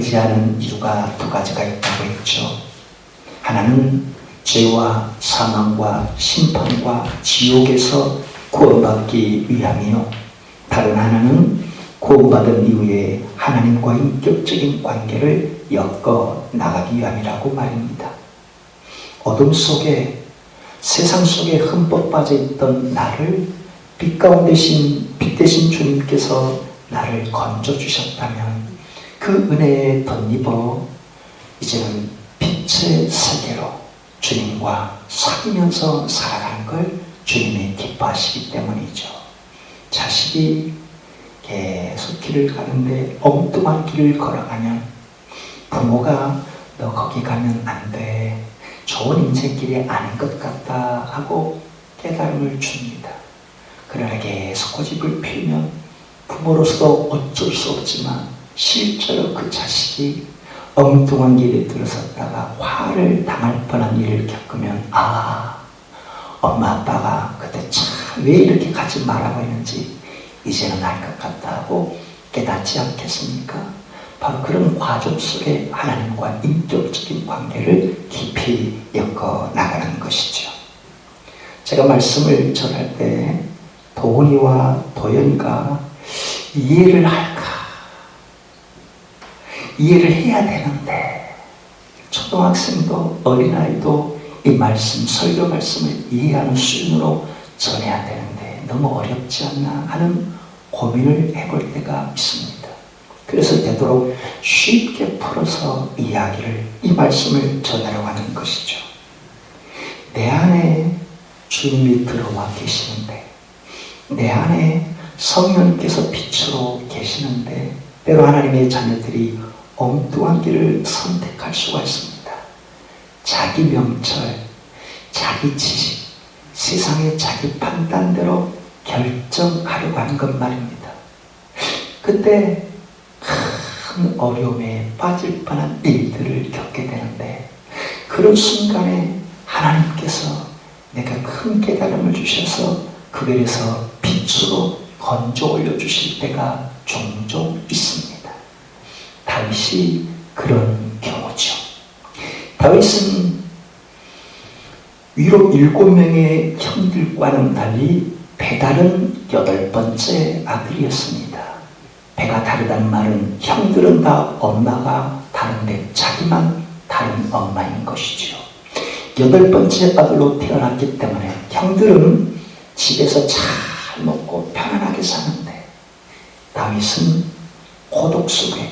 존재하는 이유가 두 가지가 있다고 했죠. 하나는 죄와 사망과 심판과 지옥에서 구원받기 위함이요, 다른 하나는 구원받은 이후에 하나님과 인격적인 관계를 엮어 나가기 위함이라고 말입니다. 어둠 속에, 세상 속에 흠뻑 빠져있던 나를 빛 대신 주님께서 나를 건져주셨다면 그 은혜에 덧입어 이제는 빛의 세계로 주님과 사귀면서 살아가는 걸 주님이 기뻐하시기 때문이죠. 자식이 계속 길을 가는데 엉뚱한 길을 걸어가면 부모가 너 거기 가면 안 돼, 좋은 인생길이 아닌 것 같다 하고 깨달음을 줍니다. 그러나 계속 고집을 피우면 부모로서 어쩔 수 없지만 실제로 그 자식이 엉뚱한 길에 들어섰다가 화를 당할 뻔한 일을 겪으면 엄마 아빠가 그때 참 왜 이렇게 가지 말라고 했는지 이제는 알 것 같다 하고 깨닫지 않겠습니까? 바로 그런 과정 속에 하나님과 인격적인 관계를 깊이 엮어 나가는 것이죠. 제가 말씀을 전할 때 도훈이와 도연이가 이해를 할까? 이해를 해야 되는데 초등학생도 어린아이도 이 말씀, 설교 말씀을 이해하는 수준으로 전해야 되는데 너무 어렵지 않나 하는 고민을 해볼 때가 있습니다. 그래서 되도록 쉽게 풀어서 이 말씀을 전하려고 하는 것이죠. 내 안에 주님이 들어와 계시는데, 내 안에 성령님께서 빛으로 계시는데 때로 하나님의 자녀들이 엉뚱한 길을 선택할 수가 있습니다. 자기 명철, 자기 지식, 세상의 자기 판단대로 결정하려고 하는 것 말입니다. 그때 큰 어려움에 빠질 뻔한 일들을 겪게 되는데 그런 순간에 하나님께서 내가 큰 깨달음을 주셔서 그 길에서 빛으로 건져 올려주실 때가 종종 있습니다. 다윗이 그런 경우죠. 다윗은 위로 7명의 형들과는 달리 배다른 8번째 아들이었습니다. 배가 다르다는 말은 형들은 다 엄마가 다른데 자기만 다른 엄마인 것이죠. 8번째 아들로 태어났기 때문에 형들은 집에서 잘 먹고 편안하게 사는데 다윗은 고독 속에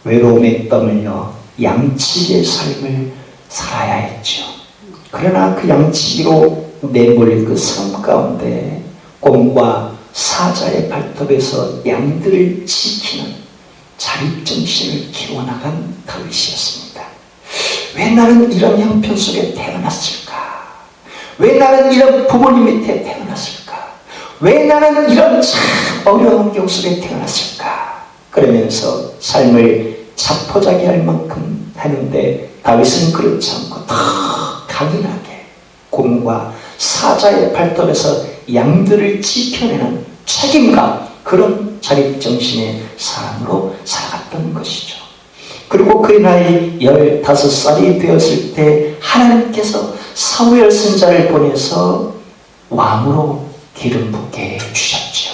외로움에 떠밀려 양치기의 삶을 살아야 했죠. 그러나 그 양치기로 내몰린 그 삶 가운데 곰과 사자의 발톱에서 양들을 지키는 자립정신을 키워나간 다윗이었습니다. 왜 나는 이런 형편 속에 태어났을까? 왜 나는 이런 부모님 밑에 태어났을까? 왜 나는 이런 참 어려운 환경 속에 태어났을까? 그러면서 삶을 자포자기할 만큼 하는데 다윗은 그렇지 않고 더 강인하게 곰과 사자의 발톱에서 양들을 지켜내는 책임감, 그런 자립정신의 사람으로 살아갔던 것이죠. 그리고 그의 나이 15살이 되었을 때 하나님께서 사무엘 선지자를 보내서 왕으로 기름 붓게 해주셨죠.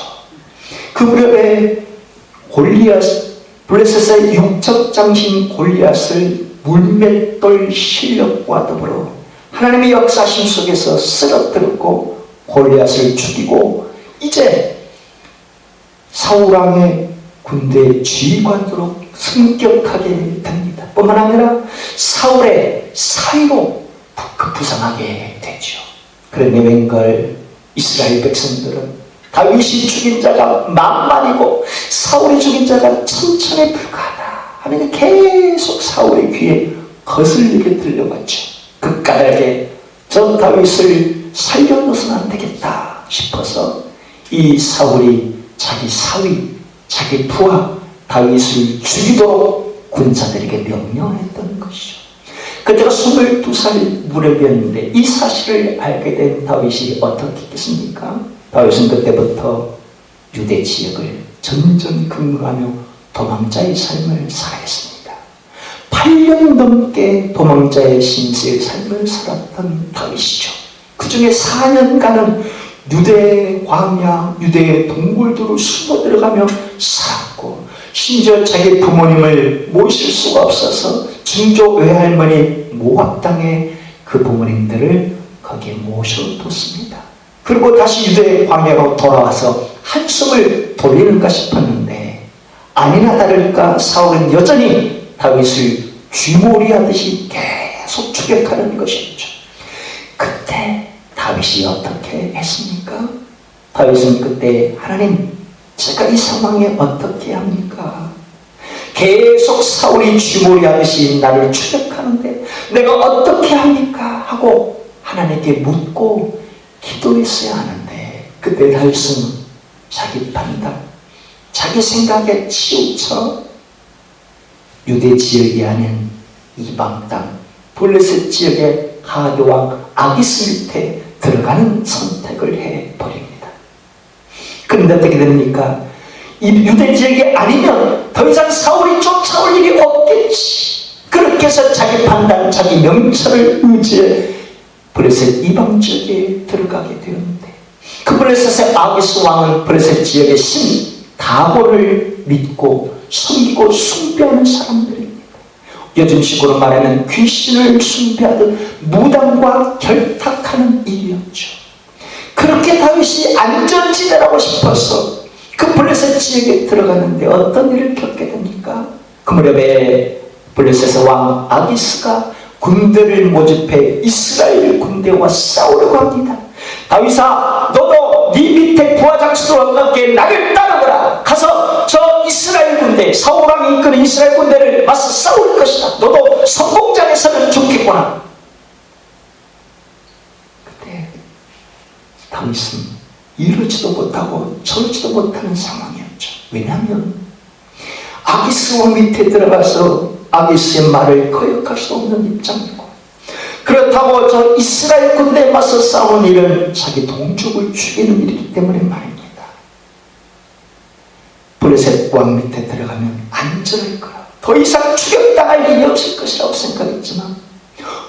그 무렵에 블레셋의 육적 장신 골리앗을 물맷돌 실력과 더불어 하나님의 역사심 속에서 쓰러뜨렸고 골리앗을 죽이고 이제 사울왕의 군대의 지휘관으로 승격하게 됩니다. 뿐만 아니라 사울의 사위로 부상하게 되죠. 그런데 웬걸 이스라엘 백성들은 다윗이 죽인 자가 만만이고 사울이 죽인 자가 천천에 불과하다 하는 게 계속 사울의 귀에 거슬리게 들려왔죠. 그 까닭에 저 다윗을 살려놓으면 안 되겠다 싶어서 이 사울이 자기 사위, 자기 부하 다윗을 죽이도록 군사들에게 명령했던 것이죠. 그때가 22살 무렵이었는데 이 사실을 알게 된 다윗이 어떻게 했겠습니까? 다윗은 그때부터 유대 지역을 점점 근거하며 도망자의 삶을 살아했습니다. 8년 넘게 도망자의 신세의 삶을 살았던 다윗이죠. 그 중에 4년간은 유대 광야, 유대의 동굴들로 숨어 들어가며 살았고, 심지어 자기 부모님을 모실 수가 없어서 증조 외할머니 모압 땅에 그 부모님들을 거기에 모셔뒀습니다. 그리고 다시 유대 광야로 돌아와서 한숨을 돌리는가 싶었는데, 아니나 다를까 사울은 여전히 다윗을 쥐몰이하듯이 계속 추격하는 것이었죠. 그때 다윗이 어떻게 했습니까? 다윗은 그때, 하나님, 제가 이 상황에 어떻게 합니까? 계속 사울이 쥐몰이하듯이 나를 추격하는데 내가 어떻게 합니까? 하고 하나님께 묻고 기도했어야 하는데, 그때 다윗은 자기 판단, 자기 생각에 치우쳐 유대 지역이 아닌 이방 땅 블레셋 지역의 하교왕 아기스 밑에 들어가는 선택을 해버립니다. 그런데 어떻게 됩니까? 이 유대 지역이 아니면 더 이상 사울이 쫓아올 일이 없겠지. 그렇게 해서 자기 판단, 자기 명철을 의지해 블레셋 이방 지역에 들어가게 되었는데, 그 블레셋의 아기스 왕은 블레셋 지역의 신 다곤을 믿고 섬기고 숭배하는 사람들입니다. 요즘식으로 말하면 귀신을 숭배하듯 무당과 결탁하는 일이었죠. 그렇게 다윗이 안전지대라고 싶어서 그 블레셋 지역에 들어갔는데 어떤 일을 겪게 됩니까? 그 무렵에 블레셋의 왕 아기스가 군대를 모집해 이스라엘 군대와 싸우려고 합니다. 다윗아, 너도 네 밑에 부하 장수들과 함께 나를 따르거라. 가서 저 이스라엘 군대, 사울왕이 이끄는 이스라엘 군대를 맞서 싸울 것이다. 너도 성공장에서는 좋겠구나. 그때 다윗은 이러지도 못하고 저러지도 못하는 상황이었죠. 왜냐하면 아기스 왕 밑에 들어가서 아기스의 말을 거역할 수 없는 입장이고, 그렇다고 저 이스라엘 군대에 맞서 싸우는 일은 자기 동족을 죽이는 일이기 때문에 말입니다. 블레셋 왕 밑에 들어가면 안전할 거라, 더 이상 추격당할 일이 없을 것이라고 생각했지만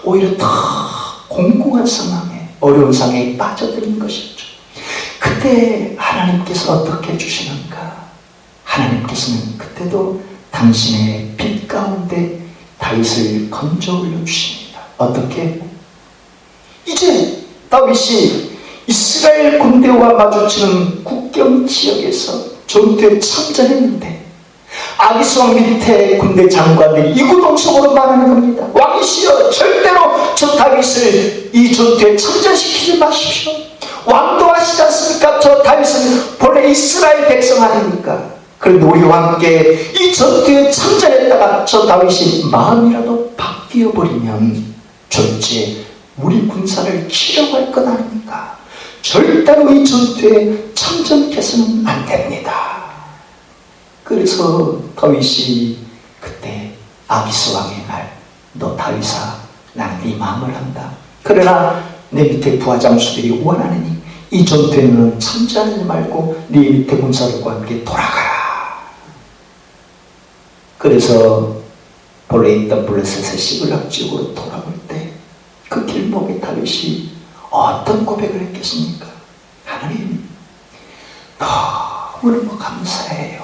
오히려 더 공공한 상황에, 어려운 상황에 빠져드는 것이었죠. 그때 하나님께서 어떻게 해주시는가? 하나님께서는 그때도 당신의 빛 가운데 다윗을 건져 올려주십니다. 어떻게? 이제 다윗이 이스라엘 군대와 마주치는 국경 지역에서 전투에 참전했는데 아기스 왕 밑에 군대 장관들이 이구동성으로 말하는 겁니다. 왕이시여, 절대로 저 다윗을 이 전투에 참전시키지 마십시오. 왕도 하시지 않습니까? 저 다윗은 본래 이스라엘 백성 아닙니까? 그런데 우리와 함께 이 전투에 참전했다가 저 다윗이 마음이라도 바뀌어버리면 졸지에 우리 군사를 치려할 것 아닙니까? 절대로 이 전투에 참전해서는 안 됩니다. 그래서 다윗이 그때 아기스 왕의 말, 너 다윗아, 나는 네 마음을 안다. 그러나 내 밑에 부하 장수들이 원하느니 이 전투에는 참전하지 말고 네 밑에 군사들과 함께 돌아가라. 그래서 본래 있던 블레셋의 시글락 지역으로 돌아올 때 그 길목에 다윗이 어떤 고백을 했겠습니까? 하나님, 너무너무 감사해요.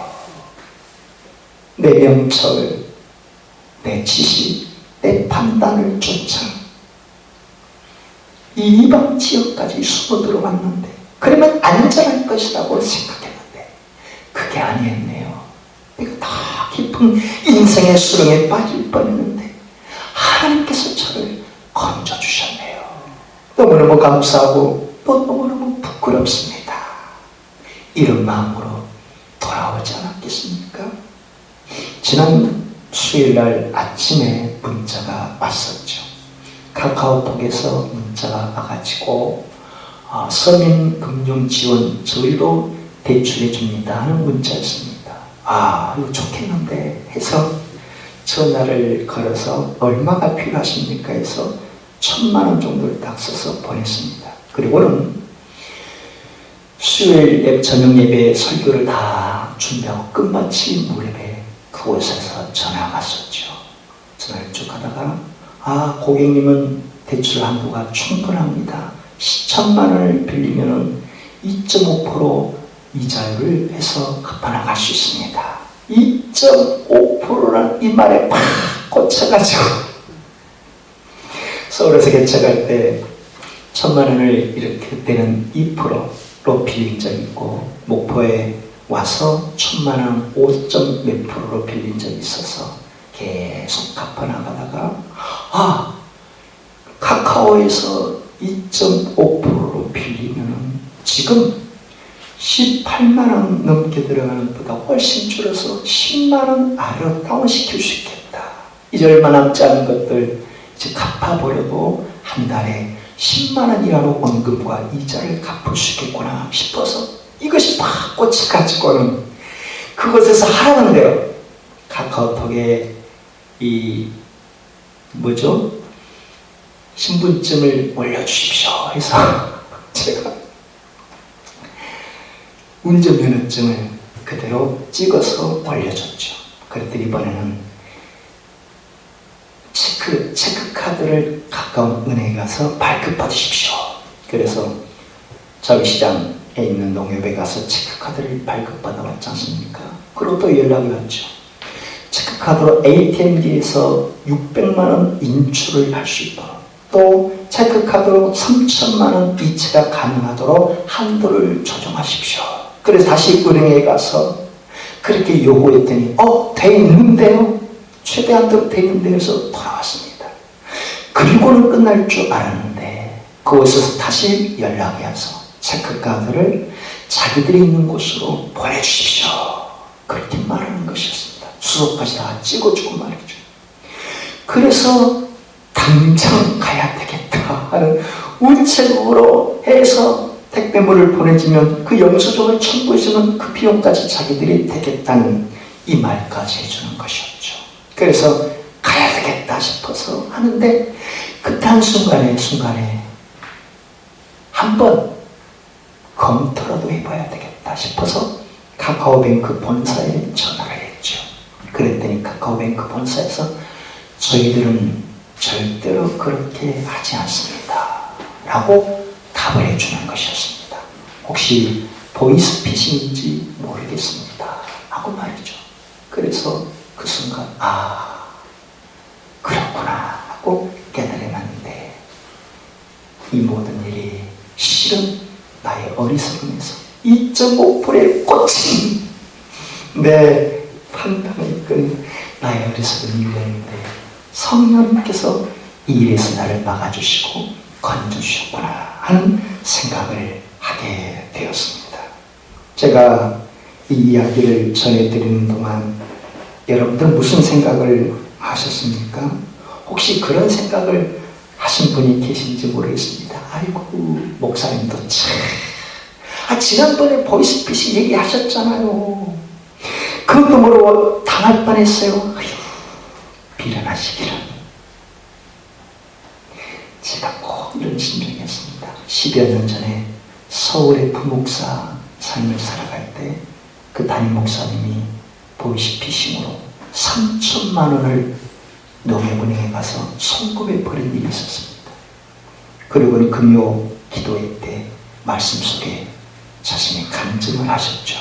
내 명철, 내 지식, 내 판단을 쫓아 이 이방 지역까지 숨어 들어왔는데 그러면 안전할 것이라고 생각했는데 그게 아니었네요. 내가 더 깊은 인생의 수렁에 빠질 뻔했는데 하나님께서 저를 건져주셨네요. 너무너무 감사하고 또 너무너무 부끄럽습니다. 이런 마음으로 돌아오지 않았겠습니까? 지난 수요일날 아침에 문자가 왔었죠. 카카오톡에서 문자가 와가지고 서민금융지원 저희로 대출해 줍니다 하는 문자였습니다. 이거 좋겠는데 해서 전화를 걸어서 얼마가 필요하십니까 해서 1,000만 원 정도를 딱 써서 보냈습니다. 그리고는 수요일 저녁 예배 설교를 다 준비하고 끝마치 무렵에 그곳에서 전화가 왔었죠. 전화를 쭉 하다가 고객님은 대출 한도가 충분합니다. 10천만 원을 빌리면 2.5% 이자율을 해서 갚아나갈 수 있습니다. 2.5%라는 이 말에 팍 꽂혀가지고 서울에서 개척할 때 1,000만 원을 이렇게 되는 2%로 빌린 적이 있고 목포에 와서 1,000만 원 5점 몇 %로 빌린 적이 있어서 계속 갚아나가다가 카카오에서 2.5%로 빌리면 지금 18만 원 넘게 들어가는 것보다 훨씬 줄여서 10만 원 아래로 다운시킬 수 있겠다. 이제 얼마 남지 않은 것들 이제 갚아버려도 한 달에 10만 원이라도 원금과 이자를 갚을 수 있겠구나 싶어서 이것이 팍 꽂혀가지고는 그곳에서 하라는 대로 카카오톡에 신분증을 올려주십시오 해서 제가 운전면허증을 그대로 찍어서 올려줬죠. 그랬더니 이번에는 체크카드를 가까운 은행에 가서 발급받으십시오. 그래서 저희 시장에 있는 농협에 가서 체크카드를 발급받아왔지 않습니까? 그리고 또 연락이 왔죠. 체크카드로 ATM기에서 600만 원 인출을 할 수 있도록, 또 체크카드로 3천만 원 이체가 가능하도록 한도를 조정하십시오. 그래서 다시 은행에 가서 그렇게 요구했더니 돼 있는데요. 최대 한도로 돼 있는데요. 해서 돌아왔습니다. 그리고는 끝날 줄 알았는데 그곳에서 다시 연락이 와서 체크카드를 자기들이 있는 곳으로 보내주십시오. 그렇게 말하는 것이었습니다. 수속까지 다 찍어주고 말이죠. 그래서 당장 가야 되겠다 하는 우체국으로 해서 택배물을 보내주면 그 영수증을 첨부해주면 그 비용까지 자기들이 되겠다는 이 말까지 해주는 것이었죠. 그래서 가야 되겠다 싶어서 하는데 그때 한순간에 한번 검토라도 해봐야 되겠다 싶어서 카카오뱅크 본사에 전화를 했죠. 그랬더니 카카오뱅크 본사에서 저희들은 절대로 그렇게 하지 않습니다 라고 답을 해주는 것이었습니다. 혹시 보이스피싱인지 모르겠습니다 하고 말이죠. 그래서 그 순간 그렇구나 하고 깨달았는데 이 모든 일이 실은 나의 어리석음에서 2.5%에 꽂힌 내 판단에 이끈 나의 어리석은 일이었는데 성령님께서 이 일에서 나를 막아주시고 건져주셨구나 하는 생각을 하게 되었습니다. 제가 이 이야기를 전해드리는 동안 여러분들 무슨 생각을 하셨습니까? 혹시 그런 생각을 하신 분이 계신지 모르겠습니다. 아이고 목사님도 참 지난번에 보이스피싱 얘기하셨잖아요. 그것도 모르고 당할 뻔했어요. 비련하시기를. 제가 꼭 이런 심정이었습니다. 10여 년 전에 서울의 부목사 삶을 살아갈 때 그 담임 목사님이 보이스피싱으로 3천만 원을 농협은행에 가서 송금해 버린 일이 있었습니다. 그리고는 금요 기도회 때 말씀 속에 자신의 간증을 하셨죠.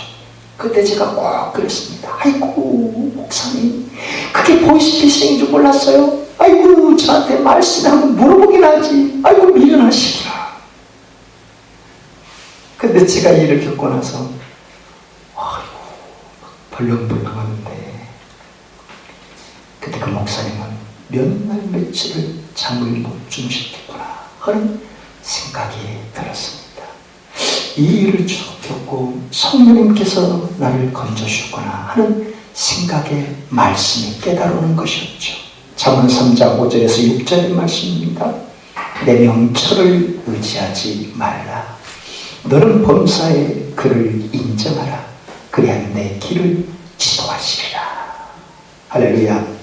그때 제가 꼭 그랬습니다. 아이고 목사님 그게 보이스피싱인 줄 몰랐어요. 아이고 저한테 말씀 한번 물어보긴 하지. 아이고 미련하시구나. 근데 제가 이 일을 겪고 나서 아이고 벌렁벌렁하는데 그때 그 목사님은 몇 날 며칠을 잠을 못 주무셨겠구나 하는 생각이 들었습니다. 이 일을 쭉 겪고 성령님께서 나를 건져주셨구나 하는 생각의 말씀이 깨달아오는 것이었죠. 잠언 3장 5절에서 6절의 말씀입니다. 내 명철을 의지하지 말라. 너는 범사의 그를 인정하라. 그래야 내 길을 지도하시리라. 할렐루야.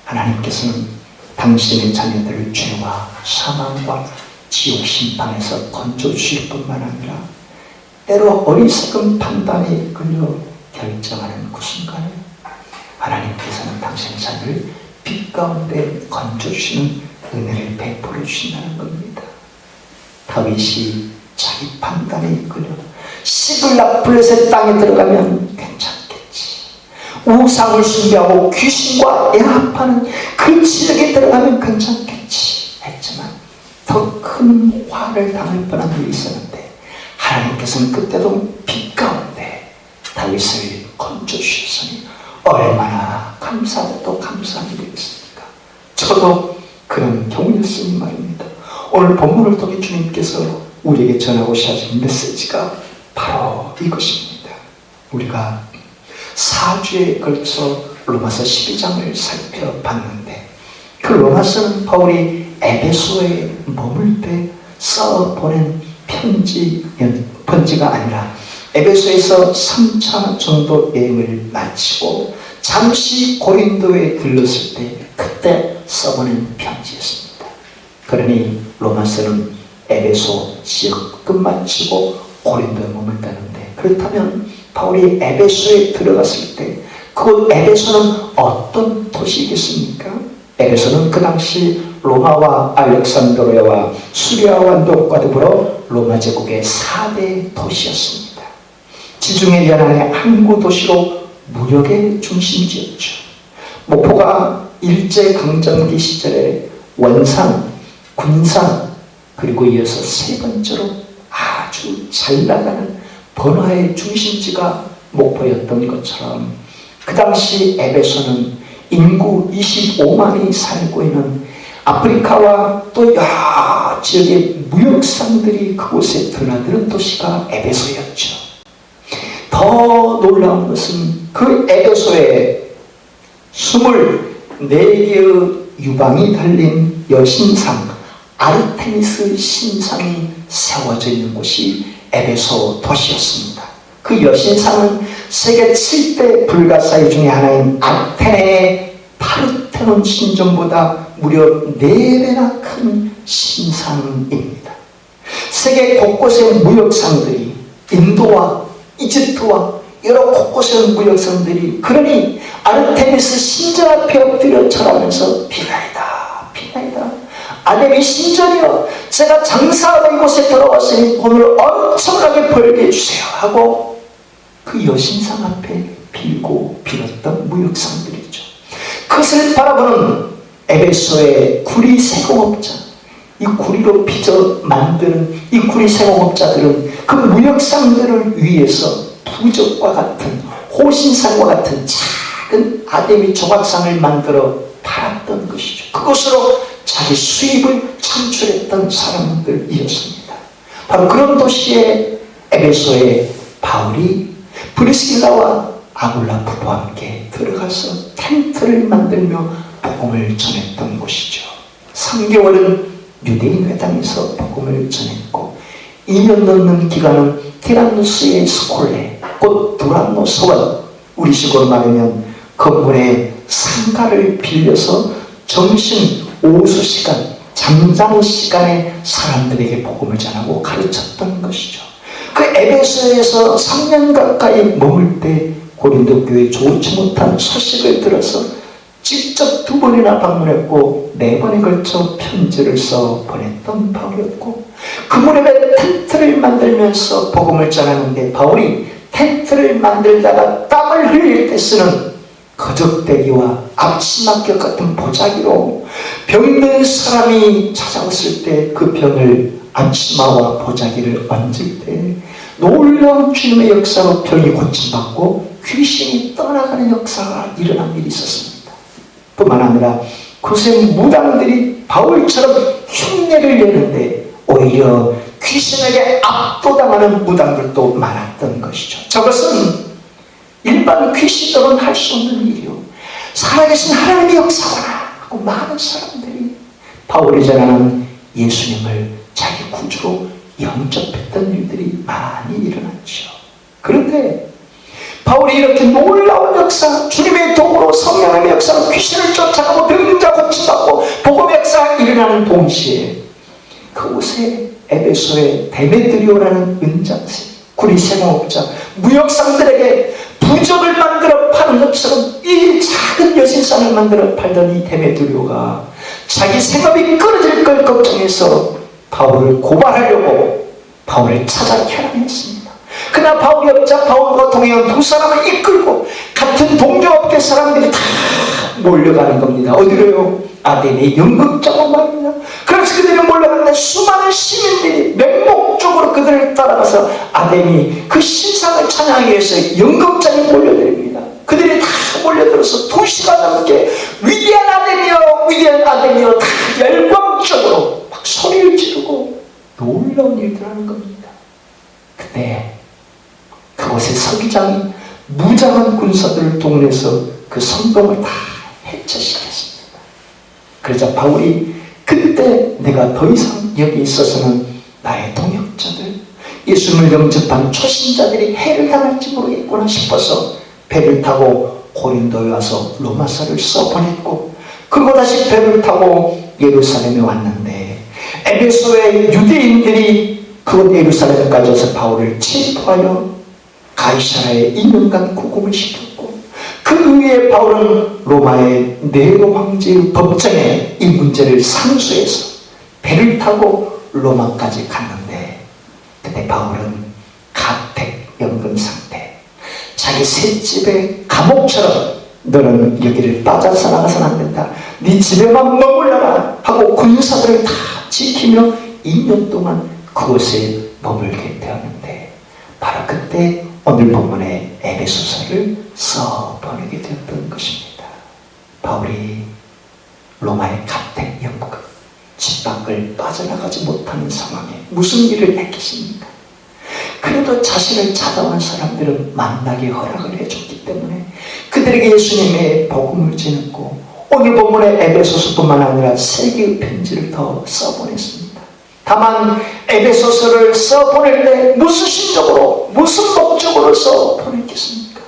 하나님께서는 당신의 자녀들을 죄와 사망과 지옥 심판에서 건져주실 뿐만 아니라 때로 어리석은 판단에 이끌려 결정하는 그 순간에 하나님께서는 당신의 자녀를 빛 가운데 건져주시는 은혜를 베풀어 주신다는 겁니다. 다윗이 자기 판단에 이끌려 시글락 블레셋 땅에 들어가면 괜찮겠지, 우상을 숭배하고 귀신과 야합하는 그 지역에 들어가면 괜찮겠지 했지만 더 큰 화를 당할 뻔한 일이 있었는데, 하나님께서는 그때도 빛 가운데 다윗을 건져주셨으니 얼마나 감사하고 감사한 일이겠습니까? 저도 그런 경우였으니 말입니다. 오늘 본문을 통해 주님께서 우리에게 전하고자 하신 메시지가 바로 이것입니다. 우리가 4주에 걸쳐 로마서 12장을 살펴봤는데, 그 로마서는 바울이 에베소에 머물 때 써 보낸 편지가 아니라 에베소에서 3차 정도 여행을 마치고 잠시 고린도에 들렀을 때 그때 써보낸 편지였습니다. 그러니 로마서는 에베소 지역 끝마치고 고린도에 머물다는데, 그렇다면 바울이 에베소에 들어갔을 때 그 에베소는 어떤 도시이겠습니까? 에베소는 그 당시 로마와 알렉산드리아와 수리아 왕국과 더불어 로마 제국의 4대 도시였습니다. 지중해 연안의 항구 도시로 무역의 중심지였죠. 목포가 일제강점기 시절에 원산, 군산, 그리고 이어서 세 번째로 아주 잘 나가는 번화의 중심지가 목포였던 것처럼, 그 당시 에베소는 인구 25만이 살고 있는 아프리카와 또 여러 지역의 무역상들이 그곳에 드나드는 도시가 에베소였죠. 더 놀라운 것은 그 에베소에 24개의 유방이 달린 여신상 아르테미스 신상이 세워져 있는 곳이 에베소 도시였습니다. 그 여신상은 세계 7대 불가사의 중에 하나인 아테네의 파르테논 신전보다 무려 4배나 큰 신상입니다. 세계 곳곳의 무역상들이, 인도와 이집트와 여러 곳곳의 무역상들이, 그러니 아르테미스 신전 앞에 엎드려 절하면서 비나이다, 비나이다, 아데미 신전이여, 제가 장사하러 이곳에 들어왔으니 오늘 엄청나게 벌게 해주세요 하고 그 여신상 앞에 빌고 빌었던 무역상들이죠. 그것을 바라보는 에베소의 구리 세공업자, 이 구리로 빚어 만드는 이 구리 세공업자들은 그 무역상들을 위해서 부적과 같은, 호신상과 같은 작은 아데미 조각상을 만들어 팔았던 것이죠. 그것으로 자기 수입을 창출했던 사람들이었습니다. 바로 그런 도시에 에베소에 바울이 브리스길라와 아굴라 부부와 함께 들어가서 텐트를 만들며 복음을 전했던 곳이죠. 3개월은 유대인 회당에서 복음을 전했고, 2년 넘는 기간은 티라누스의 스콜레, 곧 두란노 서원, 우리식으로 말하면 건물의 상가를 빌려서 점심, 오후 시간, 잠자는 시간에 사람들에게 복음을 전하고 가르쳤던 것이죠. 그 에베소에서 3년 가까이 머물 때 고린도 교회에 좋지 못한 소식을 들어서 직접 2번이나 방문했고 4번에 걸쳐 편지를 써 보냈던 바울이었고, 그 무렵에 텐트를 만들면서 복음을 전하는데 바울이 텐트를 만들다가 땀을 흘릴 때 쓰는 거적대기와 앞치마격 같은 보자기로 병든 사람이 찾아왔을 때 그 병을 앞치마와 보자기를 얹을 때 놀라운 주님의 역사로 병이 고침받고 귀신이 떠나가는 역사가 일어난 일이 있었습니다. 뿐만 아니라 그곳의 무당들이 바울처럼 흉내를 내는데 오히려 귀신에게 압도당하는 무당들도 많았던 것이죠. 저것은 일반 귀신들은 할 수 없는 일이요, 살아계신 하나님의 역사구나 하고 많은 사람들이 바울이 전하는 예수님을 자기 구주로 영접했던 일들이 많이 일어났죠. 그런데 바울이 이렇게 놀라운 역사, 주님의 도구로 성령의 역사로 귀신을 쫓아가고 병든 자 고침받고 복음의 역사가 일어나는 동시에 그곳에 에베소의 데메드리오라는 은장세, 구리 세공업자, 무역상들에게 부적을 만들어 파는 하는 것처럼 이 작은 여신상을 만들어 팔던 이 데메드리오가 자기 생업이 끊어질 걸 걱정해서 바울을 고발하려고 바울을 찾아 결함했습니다. 그러나 바울이 없자 바울과 동행한 두 사람을 이끌고 같은 동종업계 사람들이 다 몰려가는 겁니다. 어디로요? 아덴의 연극장으로 말입니다. 그래서 그들이 몰려가는데 수많은 시민들이 맹목적으로 그들을 따라가서 아덴이 그 신상을 찬양하기 위해서 연극장에 몰려들입니다. 그들이 다 몰려들어서 2시간 넘게 위대한 아덴이여 위대한 아덴이여 다 열광적으로 막 소리를 지르고 놀라운 일들을 하는 겁니다. 그때 그곳에 서기장이 무장한 군사들을 동원해서 그 성공을 다 해체시켰습니다. 그러자 바울이 그때 내가 더 이상 여기 있어서는 나의 동역자들, 예수님을 영접한 초신자들이 해를 당할지 모르겠구나 싶어서 배를 타고 고린도에 와서 로마서를 써보냈고, 그리고 다시 배를 타고 예루살렘에 왔는데 에베소의 유대인들이 그곳 예루살렘까지 와서 바울을 체포하여 가이사라에 2년간 구금을 시켰고, 그 후에 바울은 로마의 네로 황제의 법정에 이 문제를 상소해서 배를 타고 로마까지 갔는데, 그때 바울은 가택연금 상태, 자기 셋집의 감옥처럼 너는 여기를 빠져서 나가서는 안 된다, 네 집에만 머물러라 하고 군사들을 다 지키며 2년 동안 그곳에 머물게 되었는데, 바로 그때 오늘 본문의 에베소서를 써보내게 되었던 것입니다. 바울이 로마의 가택연금, 집 밖을 빠져나가지 못하는 상황에 무슨 일을 했겠습니까? 그래도 자신을 찾아온 사람들은 만나게 허락을 해줬기 때문에 그들에게 예수님의 복음을 전했고, 오늘 본문의 에베소서뿐만 아니라 3개의 편지를 더 써보냈습니다. 다만 에베소서를 써보낼 때 무슨 심적으로, 무슨 목적으로 써보냈겠습니까?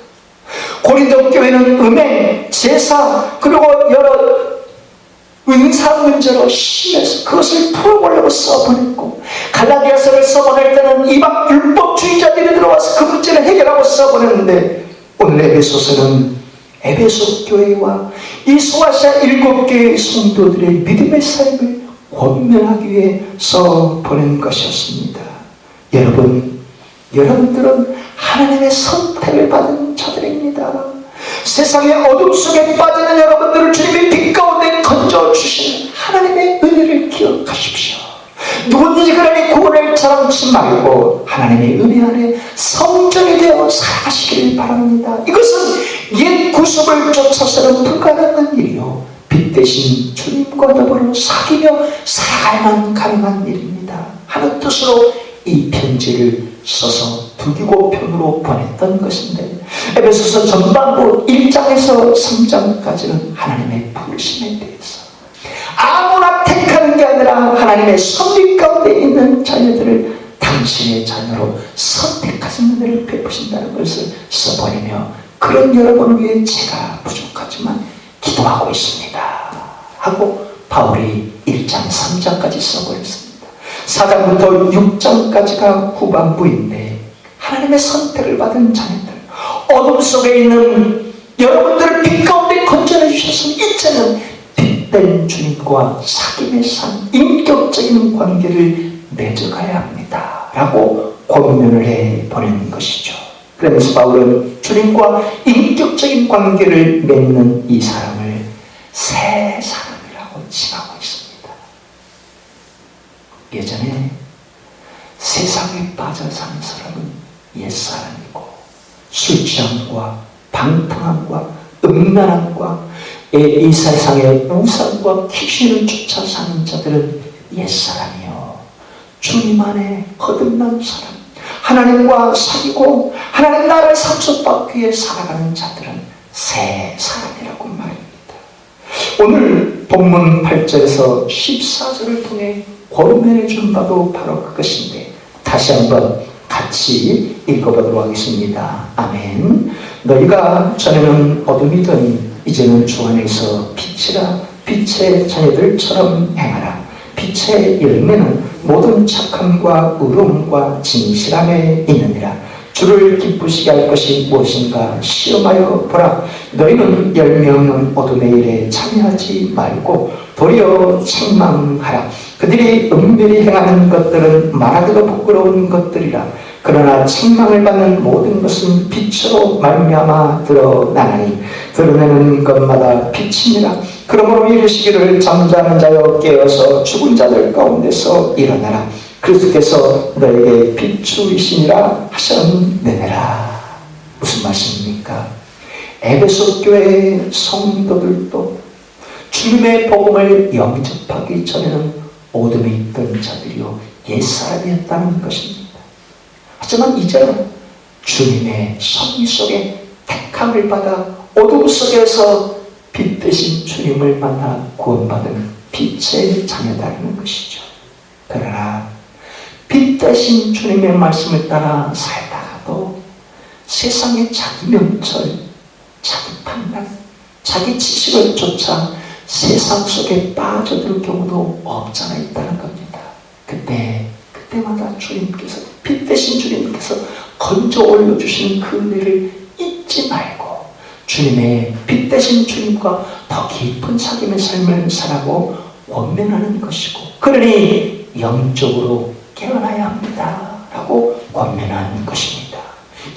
고린도 교회는 음행, 제사, 그리고 여러 은사 문제로 심해서 그것을 풀어보려고 써보냈고, 갈라디아서를 써보낼 때는 이방 율법주의자들이 들어와서 그 문제를 해결하고 써보냈는데, 오늘 에베소서는 에베소 교회와 이 소아시아 7개의 성도들의 믿음의 삶을 권면하기 위해 써보낸 것이었습니다. 여러분들은 하나님의 선택을 받은 자들입니다. 세상의 어둠 속에 빠지는 여러분들을 주님의 빛 가운데 건져주시는 하나님의 은혜를 기억하십시오. 누구든지 그러니 구원을 자랑치 말고 하나님의 은혜 안에 성전이 되어 살아가시기를 바랍니다. 이것은 옛 구속을 쫓아서는 불가능한 일이요, 빛 대신 주님과 더불어 사귀며 살아가야만 가능한 일입니다 하는 뜻으로 이 편지를 써서 두기고편으로 보냈던 것인데, 에베소서 전반부 1장에서 3장까지는 하나님의 부르심에 대해서, 아무나 택하는 게 아니라 하나님의 섭리 가운데 있는 자녀들을 당신의 자녀로 선택하신 은혜를 베푸신다는 것을 써버리며, 그런 여러분을 위해 제가 부족하지만 기도하고 있습니다 하고 바울이 1장 3장까지 써버렸습니다. 4장부터 6장까지가 후반부인데, 하나님의 선택을 받은 자녀들, 어둠 속에 있는 여러분들을 빛 가운데 건져내 주셔서 이제는 빛된 주님과 사귐의 산 인격적인 관계를 맺어가야 합니다 라고 권면을 해보내는 것이죠. 그러면서 바울은 주님과 인격적인 관계를 맺는 이 사람을 새 사람이라고 칭하고 있습니다. 예전에 세상에 빠져 사는 사람은 옛사람이고, 술 취함과 방탕함과 음란함과 이 세상의 우상과 귀신을 쫓아 사는 자들은 옛사람이요, 주님 안에 거듭난 사람, 하나님과 사귀고 하나님 나라를 상속받기 위해 살아가는 자들은 새 사람이라고 말입니다. 오늘 본문 8절에서 14절을 통해 권면해 준 바도 바로 그것인데, 다시 한번 같이 읽어보도록 하겠습니다. 아멘. 너희가 전에는 어둠이더니 이제는 주 안에서 빛이라, 빛의 자녀들처럼 행하라. 빛의 열매는 모든 착함과 의로움과 진실함에 있느니라. 주를 기쁘시게 할 것이 무엇인가 시험하여 보라. 너희는 10명은 어둠의 일에 참여하지 말고 도리어 책망하라. 그들이 은밀히 행하는 것들은 말하기도 부끄러운 것들이라. 그러나 책망을 받는 모든 것은 빛으로 말미암아 드러나나니 드러내는 것마다 빛이니라. 그러므로 이르시기를 잠자는 자여 깨어서 죽은 자들 가운데서 일어나라. 그리스도께서 너에게 비추이시니라 하셨느니라. 무슨 말씀입니까? 에베소 교회의 성도들도 주님의 복음을 영접하기 전에는 어둠에 있던 자들이요 옛사람이었다는 것입니다. 하지만 이제는 주님의 섭리 속에 택함을 받아 어둠 속에서 빛 대신 주님을 만나 구원받은 빛의 자녀다라는 것이죠. 그러나 빛 대신 주님의 말씀을 따라 살다가도 세상의 자기 명철, 자기 판단, 자기 지식을 쫓아 세상 속에 빠져들 경우도 없잖아 있다는 겁니다. 그때마다 주님께서, 빛 대신 주님께서 건져 올려주시는 그 은혜를 잊지 말고 주님의 빛 대신 주님과 더 깊은 사귐의 삶을 살아고 권면하는 것이고, 그러니 영적으로 깨어나야 합니다 라고 권면하는 것입니다.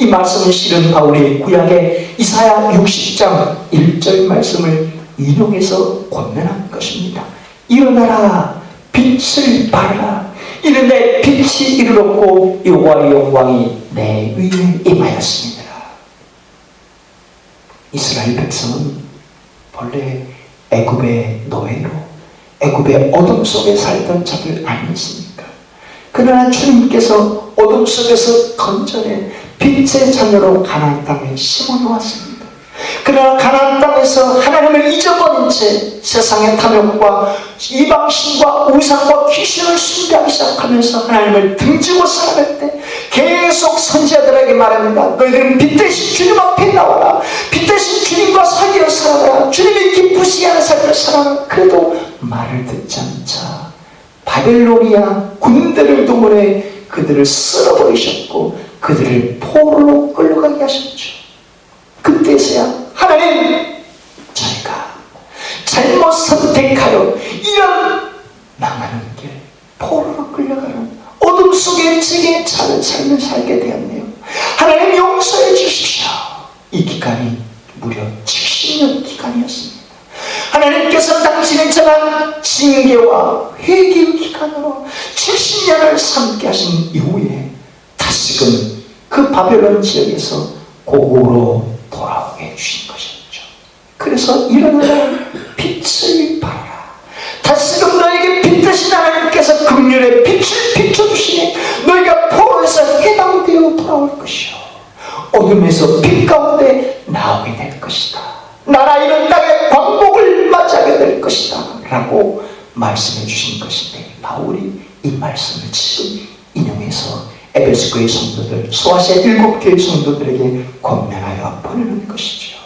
이 말씀은 실은 바울이 구약의 이사야 60장 1절 말씀을 인용해서 권면한 것입니다. 일어나라, 빛을 발하라. 이는 내 빛이 이르렀고 여호와의 영광이 내 위에 임하였습니다. 이스라엘 백성은 본래 애굽의 노예로 애굽의 어둠 속에 살던 자들 아니었습니까? 그러나 주님께서 어둠 속에서 건져내 빛의 자녀로 가나안 땅에 심어놓았습니다. 그러나 가나안 땅에서 하나님을 잊어버린 채 세상의 탐욕과 이방신과 우상과 귀신을 숭배하기 시작하면서 하나님을 등지고 살아갈 때 계속 선지자들에게 말합니다. 너희들은 빛 대신 주님 앞에 나와라. 빛 대신 주님과 사귀어 살아라. 주님이 기쁘시게 하는 삶을 살아라. 그래도 말을 듣지 않자 바벨로니아 군대를 동원해 그들을 쓸어버리셨고 그들을 포로로 끌려가게 하셨죠. 그때서야 하나님, 저희가 잘못 선택하여 이런 망하는 길, 포로로 끌려가는 어둠 속에 지게 차는 삶을 살게 되었네요. 하나님 용서해 주십시오. 이 기간이 무려 70년 기간이었습니다. 하나님께서 당신의 정한 징계와 회개의 기간으로 70년을 함께 하신 이후에 다시금 그 바벨론 지역에서 고국으로 돌아오게 해주신 것이었죠. 그래서 일어나라, 빛을 발하라. 다시금 너에게 빛 대신 하나님께서 긍휼의 빛을 비춰주시니 너희가 포로에서 해방되어 돌아올 것이요 어둠에서 빛 가운데 나오게 될 것이다. 나라 이런 땅에 광복을 맞이하게 될 것이다 라고 말씀해 주신 것인데, 바울이 이 말씀을 지금 인용해서 에베소 교회 성도들, 소아시아 7교회 성도들에게 권면하여 보내는 것이죠.